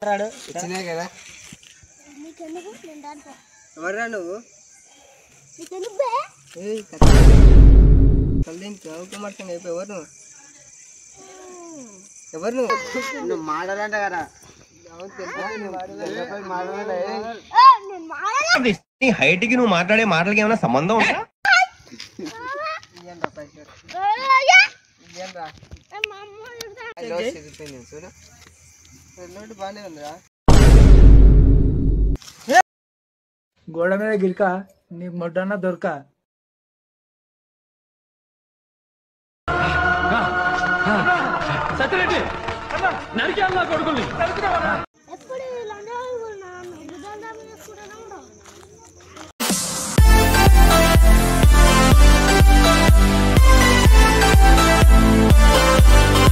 ఇచ్చినా కదా ఎవర్రా నువ్వు చదువుకోమర్చండి అయిపోయి ఎవరు నువ్వు మాట్లాడంట కదా నీ హైట్ కి నువ్వు మాట్లాడే మాటలకి ఏమైనా సంబంధం ఉందా? చూడు బాగానే ఉందిరా. గోడ మీద గిరిక నీకు మొడ్డన్న దొరక సత్యరెడ్డి నరికేయాలి కొడుకుల్ని.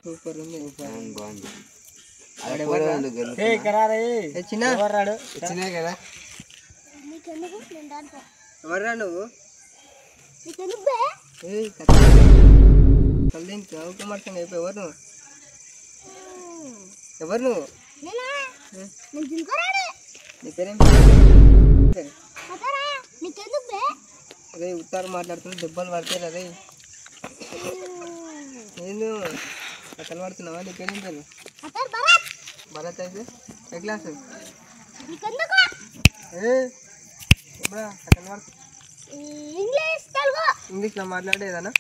సూపర్ ఉంది బాగుంది. ఇచ్చినా కదా ఎవర్రా నువ్వు చదువుకోమర్చండి అయిపోయి ఎవరు నువ్వు నీ పేరేం అదే ఉత్తారు మాట్లాడుతున్నా దెబ్బలు పడతారు. అదే నేను కథలు పడుతున్నావా? నీ పేరేం పేరు? భరత్. అయితే ఏ క్లాస్? కథలు పడుతు ఇంగ్లీష్లో మాట్లాడేదానా?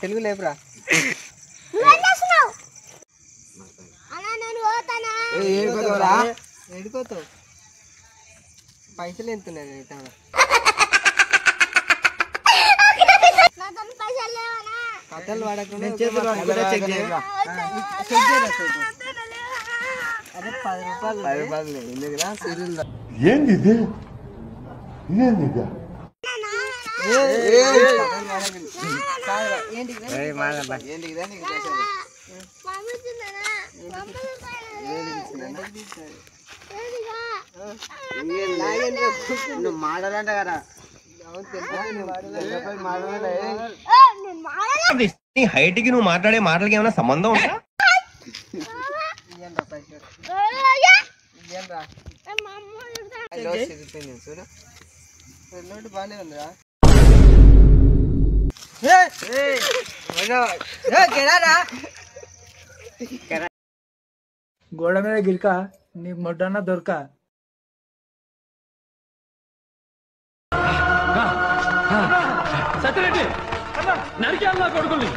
తెలుగు లేపురా. ఏడుకోతావు పైసలు ఎంతున్నాయి? కథలు వాడకుండా అదే 10 రూపాయలు ఎందుకురా సీరియల్ ఏంది ఇది? నువ్వు మాట్లాడంట కదా నీ హైట్ కి నువ్వు మాట్లాడే మాటలకి ఏమైనా సంబంధం ఉందా? చూడు బాగానే ఉందిరా. గోడ మీద గిరిక నీకు మొడ్డన్న దొరక సత్యరెడ్డి నరికేయాలి కొడుకుల్ని.